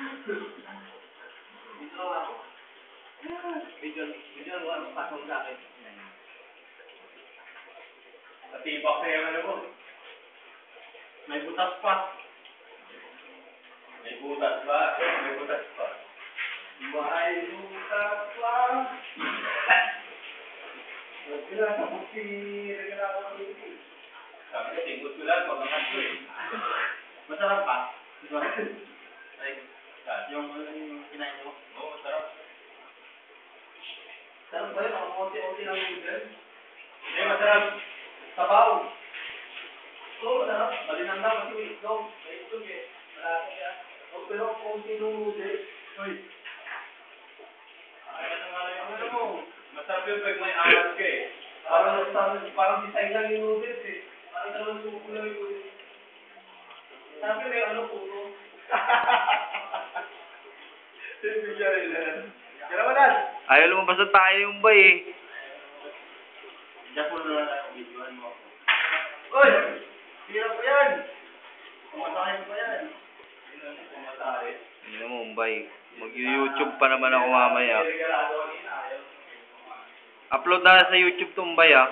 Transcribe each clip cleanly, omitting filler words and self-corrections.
Dito ako. Video ang pasok sa akin. Natibak na yung ano mo. May butas pa. May butas ba? May butas pa. May butas pa. Pinasabot si Regalado ng Pilipi. Sabi ko, tinggot ko lang pag angat ko eh. Masarap pa. Ay, yung kinain mo. Oo, masarap. Sarap ba yun? Nakakunti-unti lang yung noodle. Hindi, masarap. Sabaw. Oo, masarap. Malinanda kasi may itlog. May itlog eh. Malaki siya. Pero konti nung noodle. Uy. Ay, ano mo? Masarap yung pag may angat ka eh. Parang design lang yung noodles eh. Parang dalawang suko lang yung noodles. Sabi may ano puto. Bigyan rin yan. Kaya naman yan. Ayaw lumabas na tayo yung bay eh. Diyan po na lang ang videoan mo. Uy! Hirap ko yan! Kumatahin pa yan. Kumatahin. Hindi mo, bay. Mag-YouTube pa naman ako mamaya. Upload na sa YouTube to, bay ah.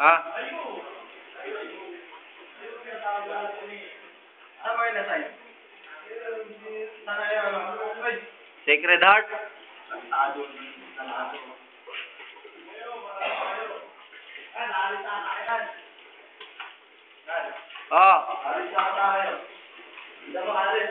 Ha? Ano ba yung nasay? Sana yung ano? Uy! Sacred Heart? Nagtado. Naalis na tayo. Ah. Alis na tayo. Hindi ba alis?